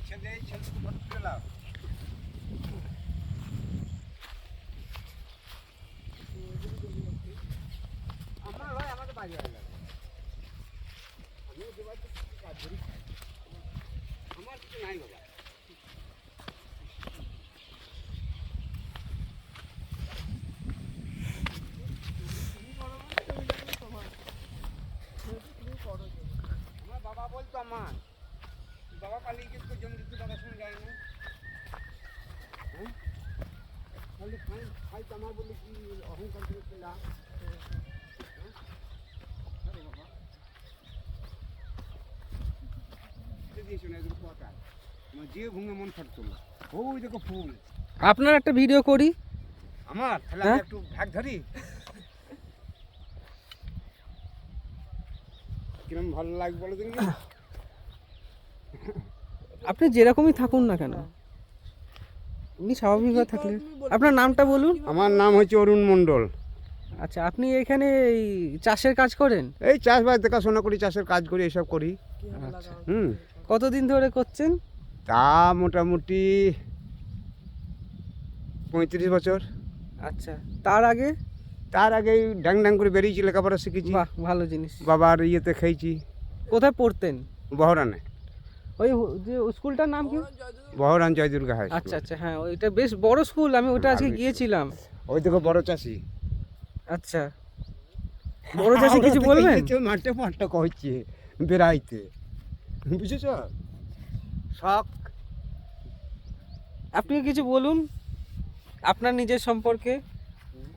আমার কিছু নাই বাবা। আমার বাবা বলতো আমার বাবা পালিয়ে গেছে জমি দিতে বাবার সঙ্গে যায় না। হ্যাঁ তাহলে খাই তো আমার বলে কি অহংকার করে লাভ। যে ভুঙে মন থাকতো না ওই দেখো ফুল। আপনার একটা ভিডিও করি আমার তাহলে হ্যাঁ? আমি একটু ভাগ ধরি কিরম ভালো লাগবে বলো দেখি। আপনি যেরকমই থাকুন না কেন, উনি স্বাভাবিকভাবে থাকলে। আপনার নামটা বলুন। আমার নাম হচ্ছে অরুণ মণ্ডল। আচ্ছা, আপনি এখানে এই চাষের কাজ করেন? এই চাষবাস দেখাশোনা করি, চাষের কাজ করি, এসব করি। আচ্ছা, কতদিন ধরে করছেন? তা মোটামুটি 35 বছর। আচ্ছা, তার আগে? তার আগে ড্যাং ড্যাং করে বেরিয়েছি, লেখাপড়া শিখেছি। বাহ, ভালো জিনিস। বাবার ইয়েতে খেয়েছি। কোথায় পড়তেন? বহরানে। ওই যে স্কুলটার নাম কি? বহরান জয় দুর্গা হাই। আচ্ছা আচ্ছা, হ্যাঁ ওইটা বেশ বড় স্কুল, আমি ওটা আজকে গিয়েছিলাম। ওই দেখো বড় চাষি। আচ্ছা, বড় চাষি কিছু বলবেন? মাঠে মাঠটা কইছে বেড়াইতে, বুঝেছ শখ। আপনি কিছু বলুন আপনার নিজের সম্পর্কে।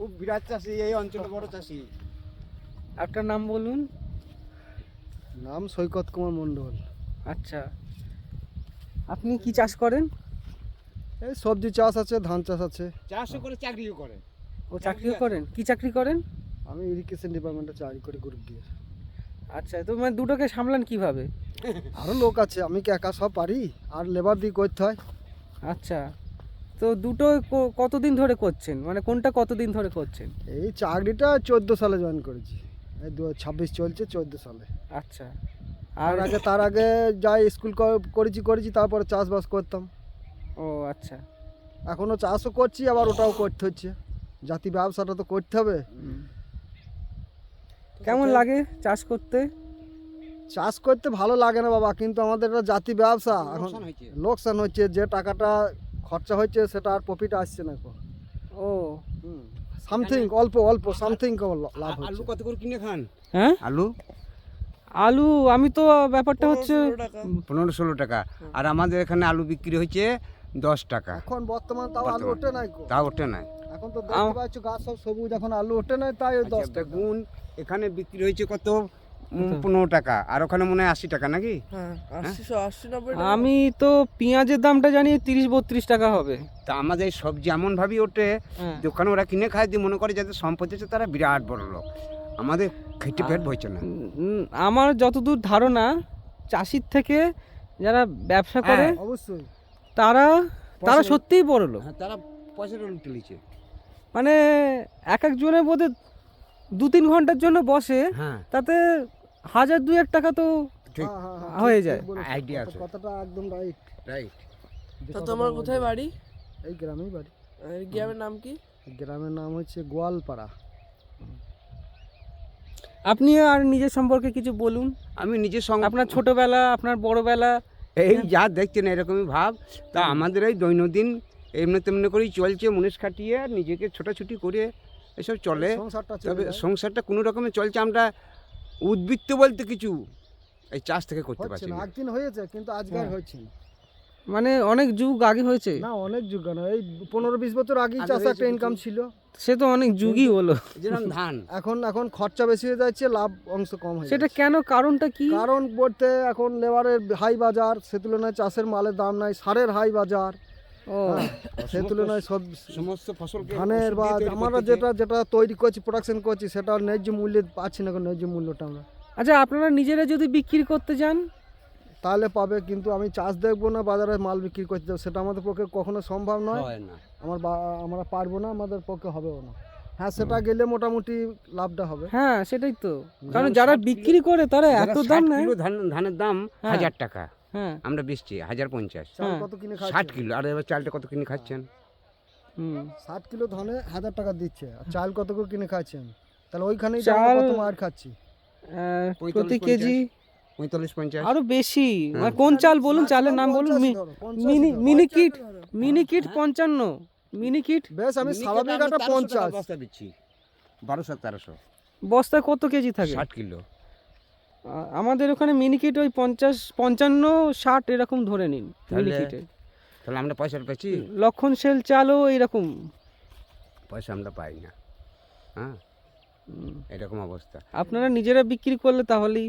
ও বিরাট চাষি, এই অঞ্চলে বড় চাষি। আপনার নাম বলুন। নাম সৈকত কুমার মণ্ডল। আচ্ছা, আপনি কি চাষ করেন? এই সবজি চাষ আছে, ধান চাষ আছে। চাষও করে চাকরিও করে। ও চাকরিও করেন? কি চাকরি করেন? আমি ইরিগেশন ডিপার্টমেন্টে চাকরি করি, গ্রুপ দিয়ে। আচ্ছা, তো মানে দুটোকে সামলান কিভাবে? আরও লোক আছে, আমি কি একা সব পারি? আর লেবার দিয়ে করতে হয়। আচ্ছা, তো দুটো কতদিন ধরে করছেন, মানে কোনটা কতদিন ধরে করছেন? এই চাকরিটা 14 সালে জয়েন করেছি, এই 2026 চলছে, 14 সালে। আচ্ছা, আর তার আগে যাই স্কুল করেছি, তারপরে চাষবাস করতাম। ও আচ্ছা, এখনও চাষও করছি, আবার ওটাও করতে হচ্ছে। জাতি ব্যবসাটা তো করতে হবে। কেমন লাগে চাষ করতে? চাষ করতে ভালো লাগে না বাবা, কিন্তু আমাদের এটা জাতি ব্যবসা, এখন লোকসান হচ্ছে। যে টাকাটা খরচা হচ্ছে সেটা আর প্রফিট আসছে না এখন। ও সামথিং অল্প অল্প সামথিং লাভ হচ্ছে। আলু কত করে কিনে খান? হ্যাঁ, আলু আমি তো ব্যাপারটা হচ্ছে 15-16 টাকা, আর আমাদের এখানে আলু বিক্রি হচ্ছে 10 টাকা। এখন বর্তমান তাও আলু ওঠে নাই, তাও ওঠে নাই। এখন তো দেখতে পাচ্ছ গাছ সব সবুজ, এখন আলু ওঠে নাই, তাই 10 টাকা। বেগুন এখানে বিক্রি হয়েছে কত? 15 টাকা, আর ওখানে মনে হয় 80 টাকা নাকি? আমি তো পেঁয়াজের দামটা জানি 30-32 টাকা হবে। তা আমাদের সবজি এমন ভাবেই ওঠে, দোকানে ওরা কিনে খায় দিয়ে মনে করে যাদের সম্পত্তি আছে তারা বিরাট বড় লোক। আমাদের খেটে পেট বইছে না। আমার যতদূর ধারণা, চাষির থেকে যারা ব্যবসা করে অবশ্যই তারা সত্যিই বড় লোক। তারা পয়সাটা লুটে নিচ্ছে। মানে এক একজনের বোধে 2-3 ঘন্টার জন্য বসে, তাতে 1000-2000 টাকা তো হয়ে যায়। আইডিয়া আছে, কথাটা একদম রাইট। তা তোমার কোথায় বাড়ি? এই গ্রামেই বাড়ি। গ্রামের নাম কি? গ্রামের নাম হচ্ছে গোয়ালপাড়া। আপনি আর নিজের সম্পর্কে কিছু বলুন। আমি নিজের আপনার ছোটবেলা, আপনার বড়বেলা, এই যা দেখছেন এরকমই ভাব। তা আমাদের এই দৈনন্দিন এমনি তেমনি করেই চলছে, মুনিশ খাটিয়ে নিজেকে ছোটাছুটি করে এসব চলে। তবে সংসারটা কোনো রকমে চলছে। আমরা উদ্বৃত্ত বলতে কিছু এই চাষ থেকে করতে পারছি না। একদিন হয়েছে, কিন্তু আজকাল হচ্ছে না। মানে অনেক যুগ আগে হয়েছে না, অনেক যুগ না, এই 15-20 বছর আগেই চাষ একটা ইনকাম ছিল। সে তো অনেক যুগই হলো। যেরকম ধান এখন খরচা বেশি হয়ে যাচ্ছে, লাভ অংশ কম হয়ে সেটা যাচ্ছে। কেন? কারণটা কি? কারণ বলতে এখন লেবারের হাই বাজার, সে তুলনায় চাষের মালের দাম নাই, সারের হাই বাজার, সে তুলনায় সব সমস্ত ফসল ধানের বা আমরা যেটা তৈরি করছি, প্রোডাকশন করছি, সেটা ন্যায্য মূল্যে পাচ্ছি না, ন্যায্য মূল্যটা আমরা। আচ্ছা, আপনারা নিজেরা যদি বিক্রি করতে যান তাহলে পাবে, কিন্তু আমি চাষ দেখবো না, বাজারে মাল বিক্রি করতে যাবো, সেটা আমাদের পক্ষে কখনো সম্ভব নয়। আমরা পারবো না, আমাদের পক্ষে হবেও না। হ্যাঁ, সেটা গেলে মোটামুটি লাভটা হবে। হ্যাঁ, সেটাই তো। কারণ যারা বিক্রি করে তারা এত দাম নেয়। ধানের দাম 1000 টাকা। হ্যাঁ আমরা বেচছি 1050, চাল হ্যাঁ। কত কিনে 60 খাচ্ছেন? কিলো। আর এবার চালটা কত কিনে খাচ্ছেন? হুম 60 কিলো ধানে 1000 টাকা দিচ্ছে, আর চাল কত করে কিনে খাচ্ছেন? তাহলে ওইখানেই চাল- কত মার খাচ্ছি। 45, প্রতি কেজি 45-50। আরো বেশি। হ্যাঁ। মানে কোন চাল বলুন, চালের নাম বলুন। 50 ধরো, 50 মিনি ধরো। মিনিকিট, মিনিকিট হ্যাঁ। 55, মিনিকিট বেশ আমি মিনিকেট স্বাভাবিক আমরা একটা 1300 টাকা 50। বস্তা দিচ্ছি, 1200-1300, বস্তায় কত কেজি থাকে? 60 কিলো। আমাদের ওখানে মিনিকিট ওই 50, 55, 60 এরকম ধরে নিন তাহলে মিনিকিটে। তাহলে আমরা পয়সা পেয়েছি? লক্ষণ সেল চালও এইরকম। পয়সা আমরা পাই না। হ্যাঁ, এরকম অবস্থা। আপনারা নিজেরা বিক্রি করলে তাহলেই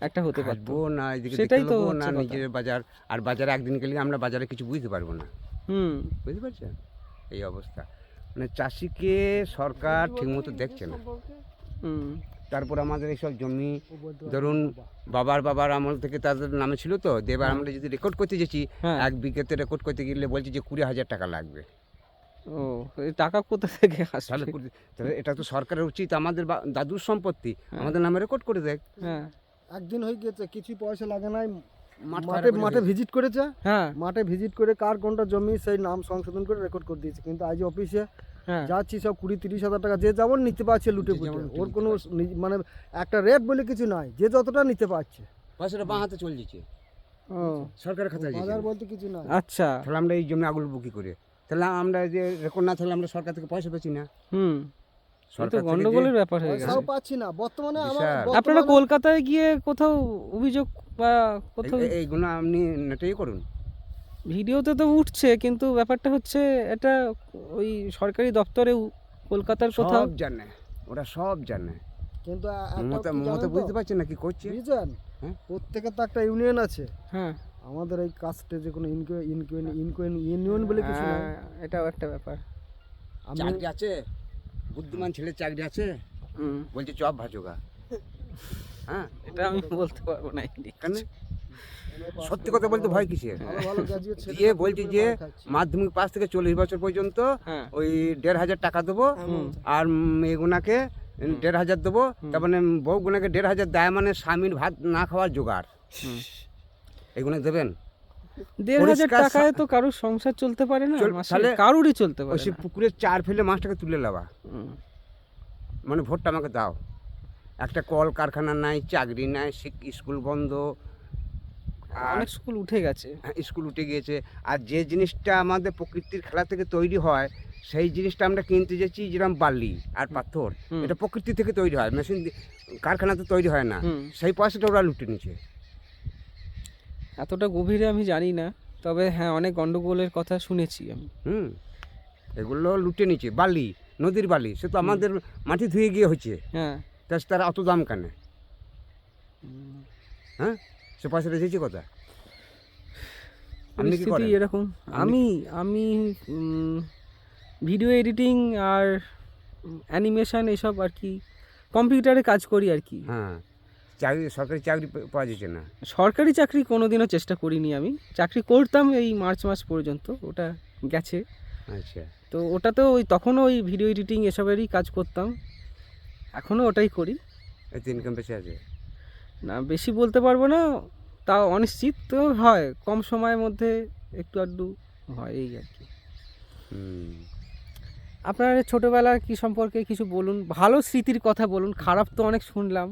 একটা হতে পারত। খাটবো না, এদিকে সেটাই দেখতে তো পাবো হচ্ছে না কথা। নিজের বাজার। আর বাজারে একদিন গেলে আমরা বাজারে কিছু বুঝতে পারবো না, হুম বুঝতে পারছেন? এই অবস্থা, মানে চাষিকে সরকার ঠিকমতো দেখছে না। হুম তারপর আমাদের এইসব জমি ধরুন বাবার আমল থেকে তাদের নামে ছিল তো, এবার আমরা যদি রেকর্ড করতে যেছি, হ্যাঁ। 1 বিঘাতে রেকর্ড করতে গেলে বলছি যে 20,000 টাকা লাগবে। ও এই টাকা কোথা থেকে তাহলে আসবে? তাহলে এটা তো সরকারের উচিত আমাদের দাদুর সম্পত্তি আমাদের নামে রেকর্ড করে দেখ। হ্যাঁ একদিন হয়ে গেছে, কিছু পয়সা লাগে নাই, মাঠ মাঠে ফাঁকা করে মাঠে দিয়েছে। ভিজিট করেছে, হ্যাঁ মাঠে ভিজিট করে কার কোনটা জমি সেই নাম সংশোধন করে রেকর্ড করে দিয়েছে। কিন্তু আজ অফিসে হ্যাঁ যাচ্ছি সব 20-30 হাজার টাকা যে যেমন নিতে পারছে লুটে যে পুটে, যেমন ওর নিতে কোনো পারছে। মানে একটা রেট বলে কিছু নাই, যে যতটা নিতে পারছে। পয়সাটা বাঁ হাতে চলে যাচ্ছে, ও সরকারের খাতায় যাচ্ছে। বাজার বলতে কিছু নাই। আচ্ছা তাহলে আমরা এই জমি আগুলো বুকি করে, তাহলে আমরা যে রেকর্ড না থাকলে আমরা সরকার থেকে পয়সা পেছি না। হুম এই তো সরকার থেকে গন্ডগোলের ব্যাপার হয়ে গেছে। পয়সাও পাচ্ছি না বর্তমানে আমার। বিশাল। আপনারা কলকাতায় গিয়ে কোথাও অভিযোগ বা কোথাও এইগুলো আপনি নেটেই করুন। ভিডিওতে তো উঠছে, কিন্তু ব্যাপারটা হচ্ছে এটা ওই সরকারি দপ্তরে কলকাতার কোথাও। সব জানে, ওরা সব জানে। কিন্তু মমতা বুঝতে পারছেন না কি করছে। বুঝছেন, হ্যাঁ? প্রত্যেকের তো একটা ইউনিয়ন আছে। হ্যাঁ আমাদের এই কাস্টে যে কোনো ইউনিয়ন বলে কিছু নাই। এটাও একটা ব্যাপার। আমি চাকরি আছে, বুদ্ধিমান ছেলে চাকরি আছে, হুম বলছে চপ ভাজোগা। হ্যাঁ, এটা আমি বলতে পারবো না। কেন? সত্যি কথা বলতে ভয় কিসের? ভালো ভালো গ্র্যাজুয়েট ছেলে দিয়ে বলছি যে মাধ্যমিক পাস থেকে 40 বছর পর্যন্ত হ্যাঁ ওই 1,500 টাকা দেবো, আর মেয়েগুনাকে 1,500 দেবো। তার মানে বউগুনাকে 1,500 দেয়, মানে স্বামীর ভাত না খাওয়ার জোগাড়। এগুলো দেবেন? 1,500 পরিষ্কার টাকায় তো কারোর সংসার চলতে পারে না, মাসে তাহলে কারোরই চলতে ওই পারে সে না। পুকুরে চার ফেলে মাছটাকে তুলে নেওয়া, হুম। মানে ভোটটা আমাকে দাও। একটা কল কারখানা নাই, চাকরি নাই, স্কুল বন্ধ, আর অনেক স্কুল উঠে গেছে। স্কুল উঠে গিয়েছে। আর যে জিনিসটা আমাদের প্রকৃতির খেলা থেকে তৈরি হয়, সেই জিনিসটা আমরা কিনতে যাচ্ছি, যেরকম বালি আর পাথর, হুম। এটা প্রকৃতি থেকে তৈরি হয়, মেশিন কারখানাতে তৈরি হয় না। হুম। সেই পয়সাটা ওরা লুটে নিচ্ছে। এতটা গভীরে আমি জানি না, তবে হ্যাঁ অনেক গন্ডগোলের কথা শুনেছি আমি। এগুলো লুটে নিচ্ছে। বালি, নদীর বালি, সে তো আমাদের মাটি ধুয়ে গিয়ে হচ্ছে, হ্যাঁ তার অত দাম কেন? হ্যাঁ, সে পয়সাটা দিয়েছে কথা। আপনি কি পরিস্থিতি করেন? এরকম। আমি আমি ভিডিও এডিটিং আর অ্যানিমেশন এসব আর কি, কম্পিউটারে কাজ করি আর কি। হ্যাঁ, চাকরি, সরকারি চাকরি পাওয়া যাচ্ছে না। সরকারি চাকরি কোনোদিনও চেষ্টা করিনি আমি। চাকরি করতাম এই মার্চ মাস পর্যন্ত, ওটা গেছে। আচ্ছা, তো ওটাতেও ওই তখনও ওই ভিডিও এডিটিং এসবেরই কাজ করতাম, এখনও ওটাই করি। এতে ইনকাম বেশি আছে? না বেশি বলতে পারবো না, তাও অনিশ্চিত তো হয়, কম সময়ের মধ্যে একটু আধটু হয় এই আর কি। হুম। আপনার ছোটোবেলার কি সম্পর্কে কিছু বলুন, ভালো স্মৃতির কথা বলুন, খারাপ তো অনেক শুনলাম।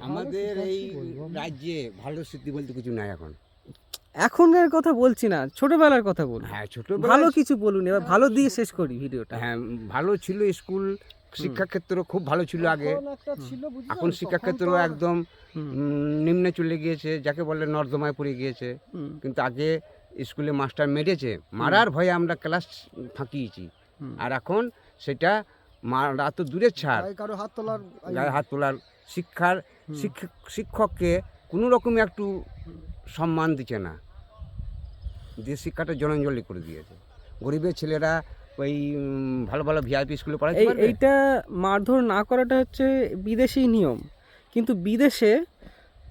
আমাদের এই রাজ্যে ভালো স্মৃতি বলতে কিছু নাই এখন। এখনের কথা বলছি না, ছোটবেলার কথা বলুন। হ্যাঁ, ভালো ছোটবেলায় কিছু বলুন, এবার ভালো দিয়ে শেষ করি ভিডিওটা। হ্যাঁ, ভালো ছিল। স্কুল শিক্ষাক্ষেত্র খুব ভালো ছিল আগে। এখন একটা ছিল, বুঝলেন, এখন শিক্ষাক্ষেত্র তখন তো একদম হুম। নিম্নে চলে গিয়েছে, যাকে বলে নর্দমায় পড়ে গিয়েছে। হুম। কিন্তু আগে স্কুলে মাস্টার মেরেছে, মারার ভয়ে আমরা ক্লাস ফাঁকিয়েছি। হুম। আর এখন সেটা মারা তো দূরের ছাড়, গায়ে কারো হাত তোলার গায়ে হাত তোলার শিক্ষককে কোনো রকমই একটু সম্মান দিচ্ছে না, দিয়ে শিক্ষাটা জলাঞ্জলি করে দিয়েছে। গরিবের ছেলেরা ওই ভালো ভালো ভিআইপি স্কুলে পড়াতে পারবে। এইটা মারধর না করাটা হচ্ছে বিদেশি নিয়ম, কিন্তু বিদেশে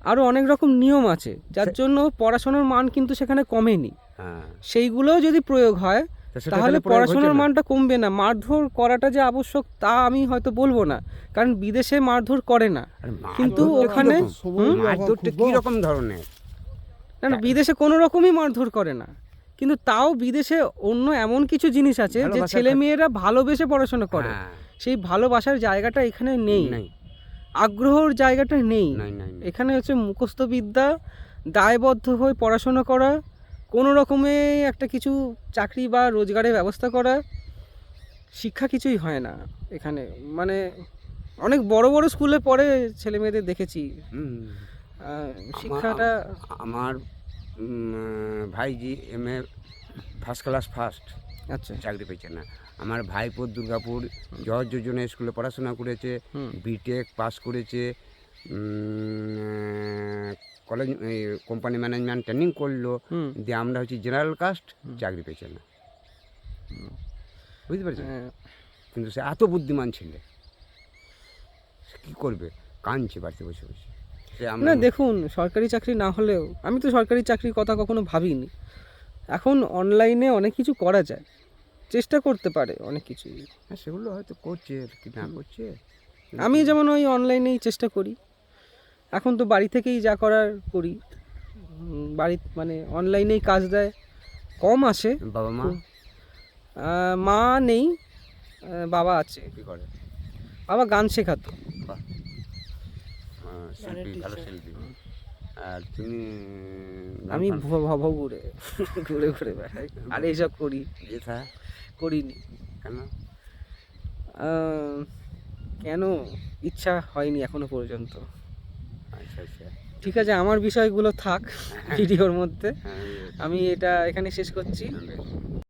আরও অনেক রকম নিয়ম আছে যার জন্য পড়াশোনার মান কিন্তু সেখানে কমেনি। হ্যাঁ, সেইগুলোও যদি প্রয়োগ হয় তা সেটা তাহলে প্রয়োগ হচ্ছে পড়াশোনার না। মানটা কমবে না। মারধর করাটা যে আবশ্যক তা আমি হয়তো বলবো না, কারণ বিদেশে মারধর করে না, আরে মারধরটা কিন্তু কিরকম? ওখানে সময়ের অভাব মারধরটা খুব কি বড়। রকম ধরনের? না না, বিদেশে কোনো রকমই মারধর করে না, কিন্তু তাও বিদেশে অন্য এমন কিছু জিনিস আছে যে ভালোবাসার ছেলে মেয়েরা ভালোবেসে পড়াশোনা করে, হ্যাঁ, সেই ভালোবাসার জায়গাটা এখানে নেই, নাই আগ্রহর জায়গাটা নেই। নাই নাই নাই। এখানে হচ্ছে মুখস্থ বিদ্যা, দায়বদ্ধ হয়ে পড়াশোনা করা, কোনো রকমে একটা কিছু চাকরি বা রোজগারের ব্যবস্থা করা, শিক্ষা কিছুই হয় না এখানে। মানে অনেক বড় বড় স্কুলে পড়ে ছেলে মেয়েদের দেখেছি, হুম। শিক্ষাটা। আমার ভাইজি MA ফার্স্ট ক্লাস ফার্স্ট আচ্ছা, চাকরি পেয়েছে না। আমার ভাইপোর দুর্গাপুর জজ যোজনা স্কুলে পড়াশোনা করেছে, হুম। বিটেক পাস করেছে, কলেজ কোম্পানি ম্যানেজমেন্ট ট্রেনিং করলো, হুম। দিয়ে আমরা হচ্ছে জেনারেল কাস্ট, চাকরি পেয়েছে না। বুঝতে পারছেন? হ্যাঁ, কিন্তু সে এত বুদ্ধিমান ছেলে, সে কী করবে, কাঁদছে বাড়িতে বসে বসে। সে আমরা না দেখুন, সরকারি চাকরি না হলেও, আমি তো সরকারি চাকরির কথা কখনো ভাবিনি। এখন অনলাইনে অনেক কিছু করা যায়, চেষ্টা করতে পারে অনেক কিছু। হ্যাঁ, সেগুলো হয়তো করছে কি না করছে। আমি যেমন ওই অনলাইনেই চেষ্টা করি, এখন তো বাড়ি থেকেই যা করার করি। বাড়ি মানে অনলাইনেই কাজ দেয়, কম আসে। বাবা মা মা নেই, বাবা আছে। কী করে? বাবা গান শেখাতো। বাহ, শিল্পী, ভালো শিল্পী। আর তুমি আমি ভব ঘুরে ঘুরে ঘুরে বেড়াই আর এইসব করি, যেথা করিনি। কেন? কেন, ইচ্ছা হয়নি এখনো পর্যন্ত। আচ্ছা আচ্ছা, ঠিক আছে, আমার বিষয়গুলো থাক ভিডিওর মধ্যে, হ্যাঁ, আমি এটা এখানে শেষ করছি। বেশ।